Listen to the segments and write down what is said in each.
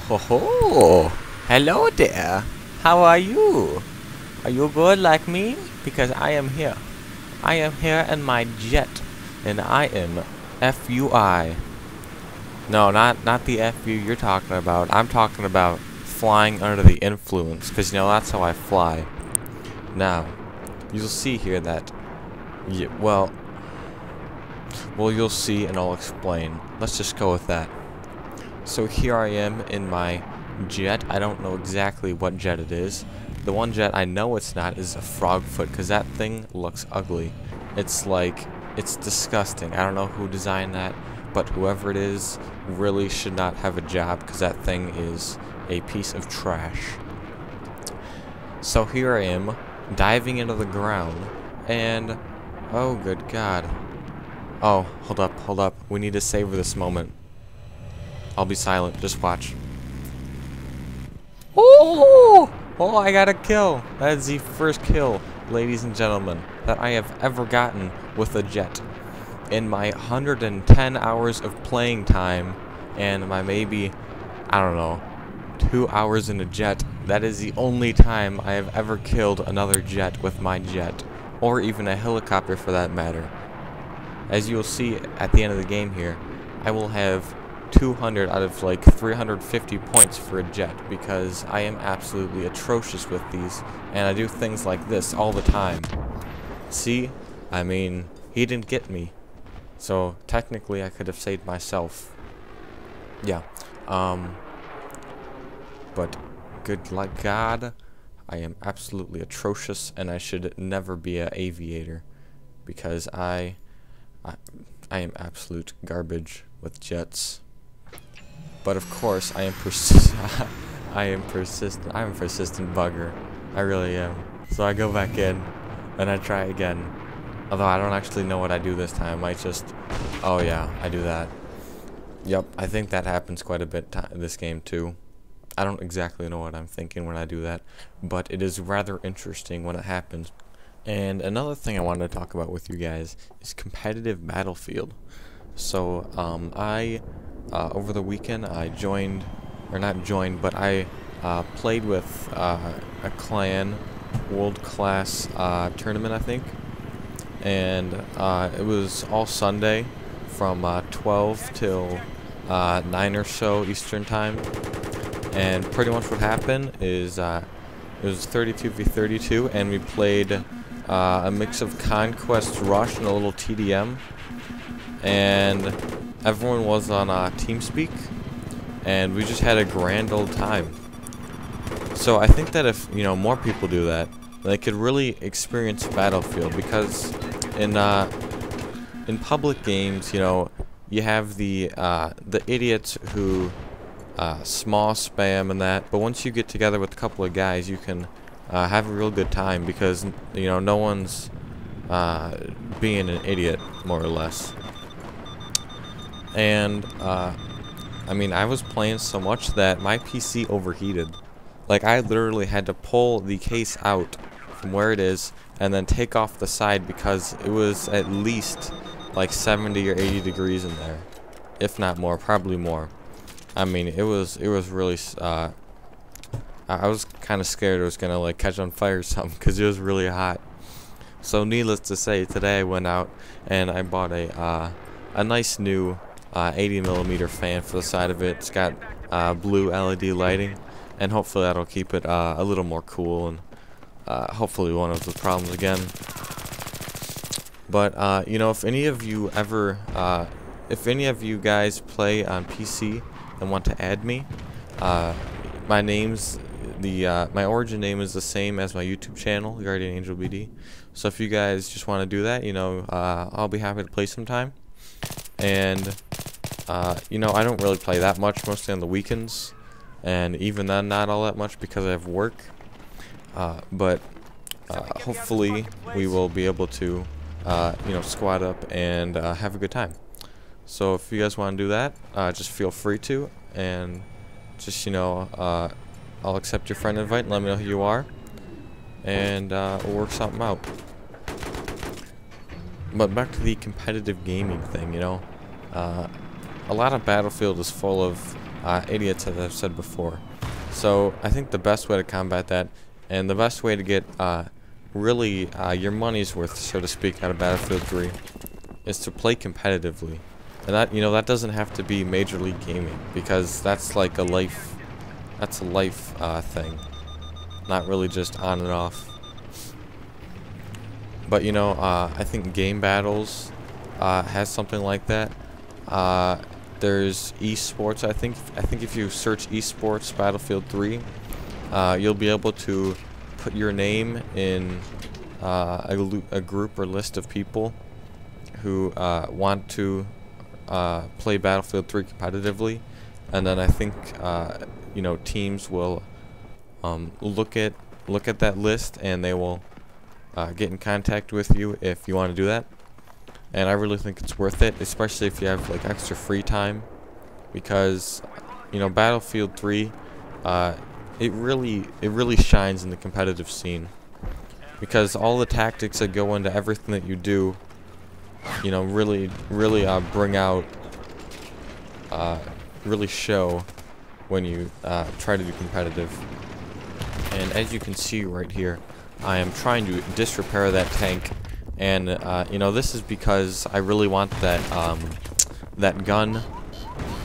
Ho ho! Hello there! How are you? Are you good like me? Because I am here. I am here in my jet. And I am FUI. No, not the FU you're talking about. I'm talking about flying under the influence. Because, you know, that's how I fly. Now, you'll see here that... well, you'll see and I'll explain. Let's just go with that. So here I am in my jet. I don't know exactly what jet it is. The one jet I know it's not is a frogfoot, because that thing looks ugly. It's disgusting. I don't know who designed that, but whoever it is really should not have a job, because that thing is a piece of trash. So here I am, diving into the ground, and oh good god. Oh, hold up. We need to savor this moment. I'll be silent, just watch. Oh! Oh, I got a kill. That is the first kill, ladies and gentlemen, that I have ever gotten with a jet. In my 110 hours of playing time, and my maybe, I don't know, 2 hours in a jet, that is the only time I have ever killed another jet with my jet. Or even a helicopter for that matter. As you will see at the end of the game here, I will have 200 out of like 350 points for a jet, because I am absolutely atrocious with these, and I do things like this all the time. See? I mean, he didn't get me. So technically I could have saved myself. Yeah. But good luck God, I am absolutely atrocious, and I should never be an aviator, because I am absolute garbage with jets. But of course, I am persistent. I'm a persistent bugger. I really am. So I go back in, and I try again. Although I don't actually know what I do this time. I might just... oh yeah, I do that. Yep, I think that happens quite a bit in this game too. I don't exactly know what I'm thinking when I do that, but it is rather interesting when it happens. And another thing I wanted to talk about with you guys is competitive Battlefield. So, over the weekend, I joined, or not joined, but I played with a clan world-class tournament, I think. And it was all Sunday from 12 till 9 or so Eastern Time. And pretty much what happened is it was 32v32, and we played a mix of Conquest Rush and a little TDM. And everyone was on TeamSpeak, and we just had a grand old time. So I think that if, you know, more people do that, they could really experience Battlefield, because in public games, you know, you have the idiots who small spam and that, but once you get together with a couple of guys, you can have a real good time, because, you know, no one's being an idiot, more or less. And, I mean, I was playing so much that my PC overheated. Like, I literally had to pull the case out from where it is and then take off the side, because it was at least like 70 or 80 degrees in there. If not more, probably more. I mean, it was really, I was kind of scared it was going to like catch on fire or something, because it was really hot. So needless to say, today I went out and I bought a nice new 80mm fan for the side of it. It's got blue LED lighting, and hopefully that'll keep it a little more cool, and hopefully won't have the problems again. But you know, if any of you guys play on PC and want to add me, my origin name is the same as my YouTube channel, Guardian Angel BD. So if you guys just want to do that, you know, I'll be happy to play sometime. And you know, I don't really play that much, mostly on the weekends, and even then not all that much because I have work. But hopefully we will be able to you know, squad up and have a good time. So if you guys want to do that, just feel free to, and just, you know, I'll accept your friend invite and let me know who you are, and we'll work something out. But back to the competitive gaming thing, you know, a lot of Battlefield is full of idiots, as I've said before. So I think the best way to combat that, and the best way to get really your money's worth, so to speak, out of Battlefield 3, is to play competitively. And that, you know, that doesn't have to be Major League Gaming, because that's like a life thing, not really just on and off. But you know, I think Game Battles has something like that. There's esports. I think if you search esports Battlefield 3, you'll be able to put your name in a group or list of people who want to play Battlefield 3 competitively, and then I think you know, teams will look at that list, and they will get in contact with you if you want to do that. And I really think it's worth it, especially if you have like extra free time, because you know, Battlefield 3 it really shines in the competitive scene, because all the tactics that go into everything that you do, you know, really bring out, really show when you try to be competitive. And as you can see right here, I am trying to disrepair that tank, and you know, this is because I really want that that gun,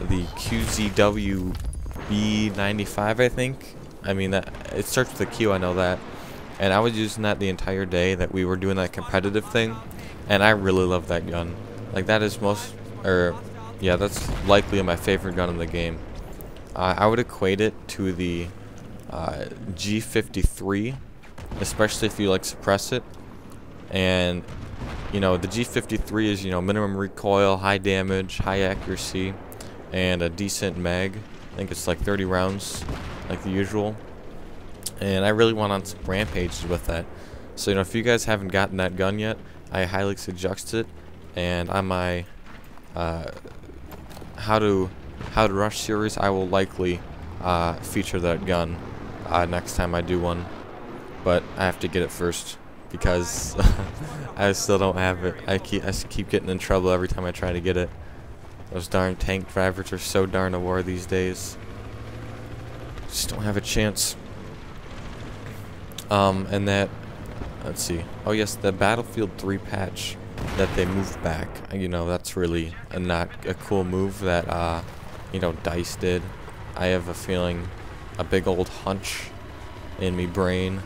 the QZW B95, I think. I mean, that it starts with a Q, I know that. And I was using that the entire day that we were doing that competitive thing, and I really love that gun. Like, that is yeah, that's likely my favorite gun in the game. I would equate it to the G53, especially if you like suppress it. And you know, the G53 is, you know, minimum recoil, high damage, high accuracy, and a decent mag. I think it's like 30 rounds, like the usual. And I really went on some rampages with that. So you know, if you guys haven't gotten that gun yet, I highly suggest it. And on my how to rush series, I will likely feature that gun next time I do one. But I have to get it first, because I still don't have it. I keep getting in trouble every time I try to get it. Those darn tank drivers are so darn a war these days. Just don't have a chance. And that, let's see. Oh yes, the Battlefield 3 patch that they moved back. You know, that's really not a cool move that you know, DICE did. I have a feeling, a big old hunch in me brain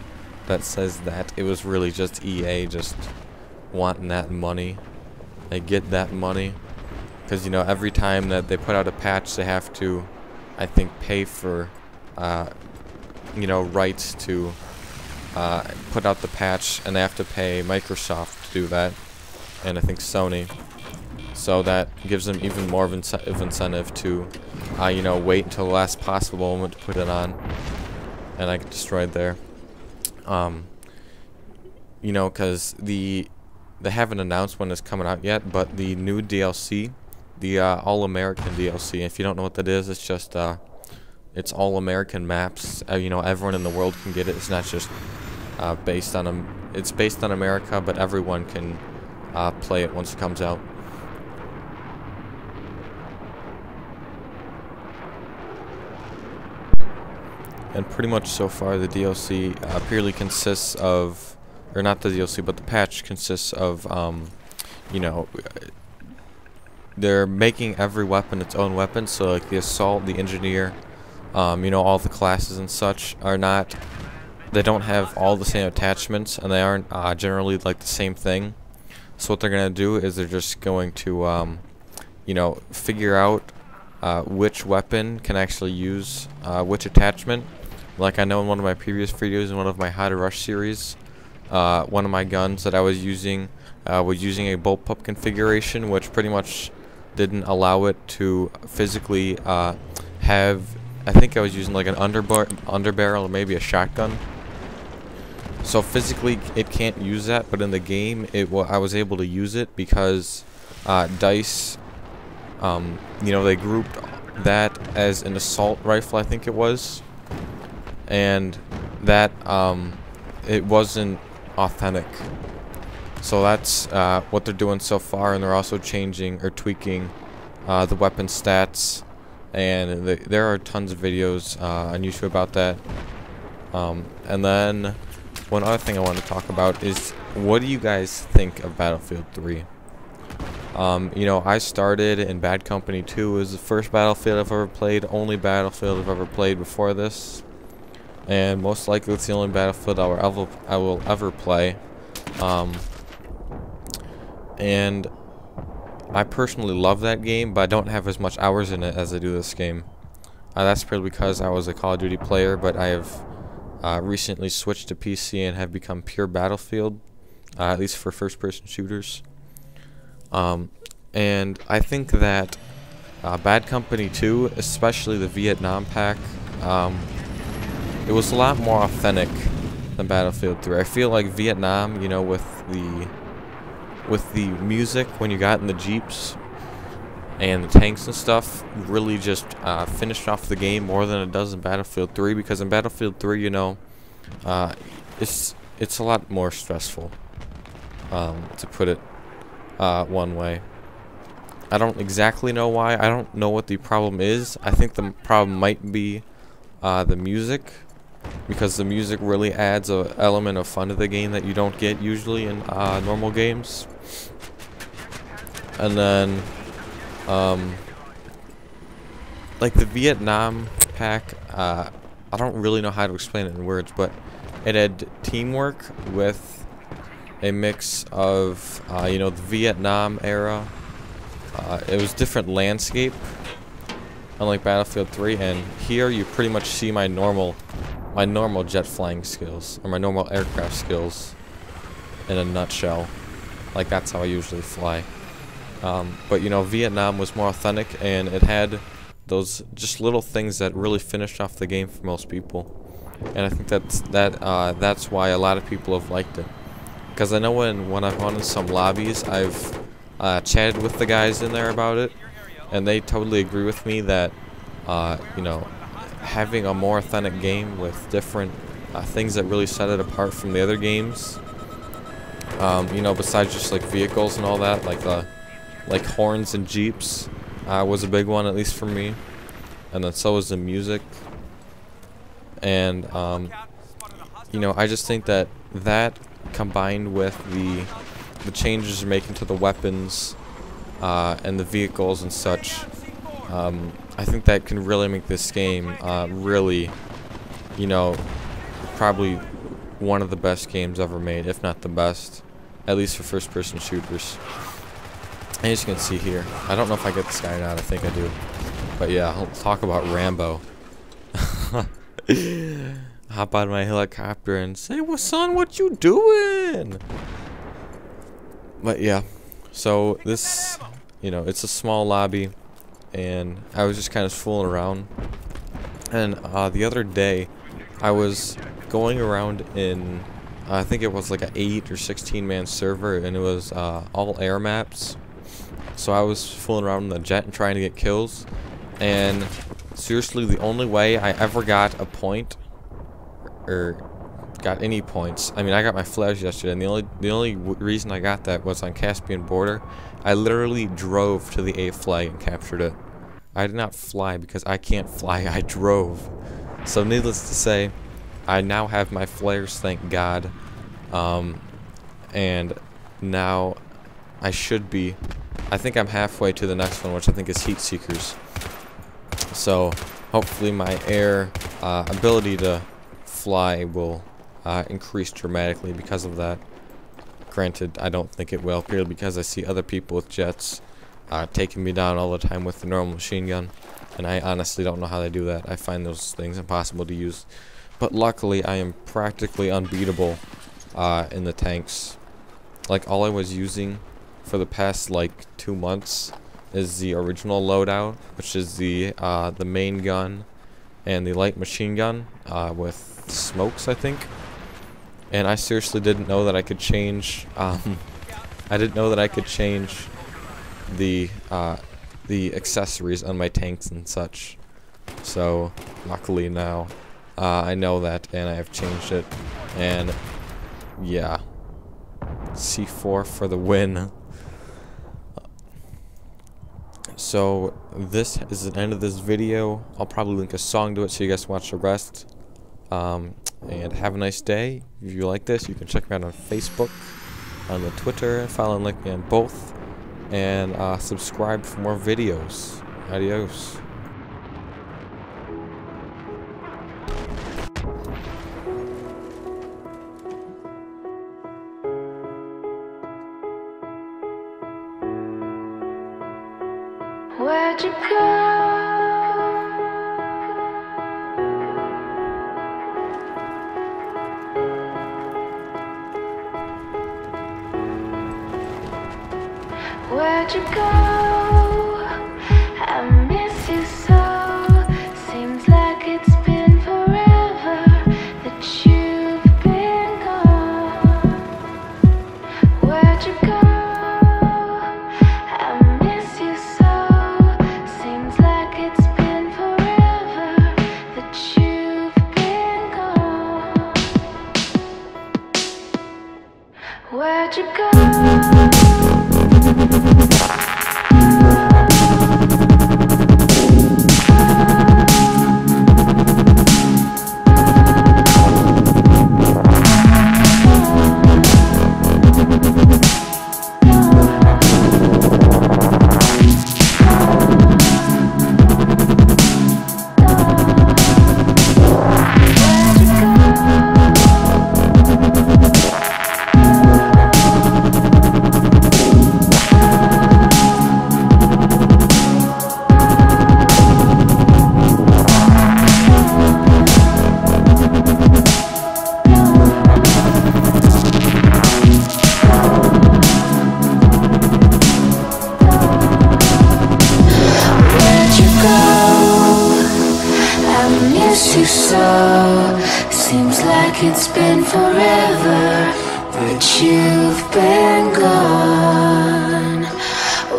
that says that it was really just EA just wanting that money. They get that money because, you know, every time that they put out a patch, they have to, I think, pay for you know, rights to put out the patch, and they have to pay Microsoft to do that, and I think Sony. So that gives them even more of incentive to you know, wait until the last possible moment to put it on. And I get destroyed there. You know, because they haven't announced when it's coming out yet, but the new DLC, the All-American DLC, if you don't know what that is, it's just it's All-American maps. You know, everyone in the world can get it. It's not just based on it's based on America, but everyone can play it once it comes out. And pretty much so far, the DLC purely consists of, or not the DLC, but the patch consists of, you know, they're making every weapon its own weapon. So like the assault, the engineer, you know, all the classes and such are not, they don't have all the same attachments, and they aren't generally like the same thing. So what they're gonna do is they're just going to, you know, figure out which weapon can actually use which attachment. Like I know in one of my previous videos, in one of my How to Rush series, one of my guns that I was using a bullpup configuration, which pretty much didn't allow it to physically have, I think I was using like an underbarrel or maybe a shotgun. So physically it can't use that, but in the game I was able to use it because DICE, you know, they grouped that as an assault rifle, I think it was. And that it wasn't authentic. So that's what they're doing so far, and they're also changing or tweaking the weapon stats and there are tons of videos on YouTube about that. And then one other thing I want to talk about is, what do you guys think of Battlefield 3? You know, I started in Bad Company 2. It was the first Battlefield I've ever played, only Battlefield I've ever played before this, and most likely it's the only Battlefield I will ever play. And I personally love that game, but I don't have as much hours in it as I do this game. That's probably because I was a Call of Duty player, but I have recently switched to PC and have become pure Battlefield, at least for first-person shooters. And I think that Bad Company 2, especially the Vietnam pack, it was a lot more authentic than Battlefield 3. I feel like Vietnam, you know, with the music when you got in the Jeeps and the tanks and stuff, really just finished off the game more than it does in Battlefield 3, because in Battlefield 3, you know, it's a lot more stressful, to put it one way. I don't exactly know why. I don't know what the problem is. I think the problem might be the music, because the music really adds an element of fun to the game that you don't get usually in normal games. And then like the Vietnam pack, I don't really know how to explain it in words, but it had teamwork with a mix of you know, the Vietnam era. It was different landscape, unlike Battlefield 3, and here you pretty much see my normal jet flying skills, or my normal aircraft skills in a nutshell. Like, that's how I usually fly. But you know, Vietnam was more authentic, and it had those just little things that really finished off the game for most people. And I think that's why a lot of people have liked it. Because I know when I've gone in some lobbies, I've chatted with the guys in there about it, and they totally agree with me that you know, having a more authentic game with different things that really set it apart from the other games, you know, besides just like vehicles and all that, like horns and jeeps, was a big one, at least for me. And then so was the music. And you know, I just think that combined with the changes you're making to the weapons and the vehicles and such, I think that can really make this game really, you know, probably one of the best games ever made, if not the best, at least for first-person shooters. And as you can see here, I don't know if I get this guy or not. I think I do. But yeah, I'll talk about Rambo. Hop out of my helicopter and say, "Well, son, what you doing?" But yeah, so this, you know, it's a small lobby, and I was just kind of fooling around. And the other day, I was going around in, I think it was like an 8 or 16-man server, and it was all air maps. So I was fooling around in the jet and trying to get kills. And seriously, the only way I ever got a point, or got any points, I mean, I got my flares yesterday, and the only reason I got that was on Caspian border. I literally drove to the A flag and captured it. I did not fly, because I can't fly. I drove. So needless to say, I now have my flares, thank God. And now I should be, I think I'm halfway to the next one, which I think is Heat Seekers. So hopefully my air ability to fly will increase dramatically because of that. Granted, I don't think it will, purely because I see other people with jets taking me down all the time with the normal machine gun, and I honestly don't know how they do that. I find those things impossible to use. But luckily, I am practically unbeatable in the tanks. Like, all I was using for the past like 2 months is the original loadout, which is the main gun and the light machine gun with smokes, I think. And I seriously didn't know that I could change. I didn't know that I could change the accessories on my tanks and such. So luckily now I know that, and I have changed it. And yeah, C4 for the win. So this is the end of this video. I'll probably link a song to it so you guys can watch the rest. And have a nice day. If you like this, you can check me out on Facebook, on the Twitter, follow and like me on both, and subscribe for more videos. Adios. Where'd you go? Where'd you go? I miss you so. Seems like it's been forever that you've been gone. Where'd you go? I miss you so. Seems like it's been forever that you've been gone. Where'd you go? You so. Seems like it's been forever that you've been gone.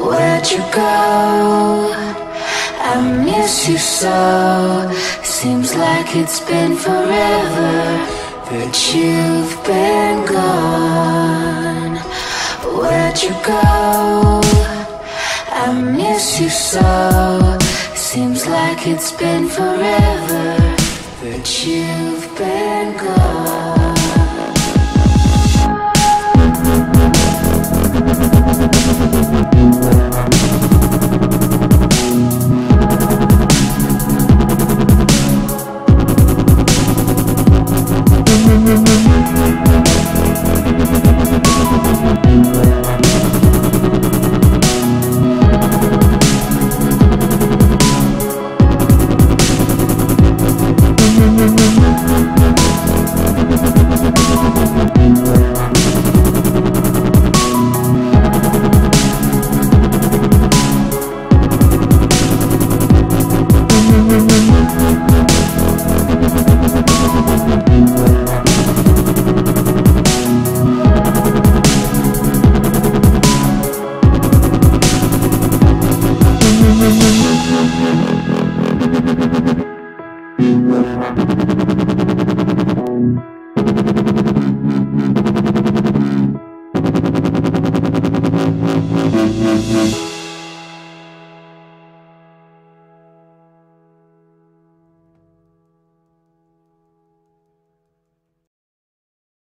Where'd you go? I miss you so. Seems like it's been forever that you've been gone. Where'd you go? I miss you so. Seems like it's been forever that you've been gone.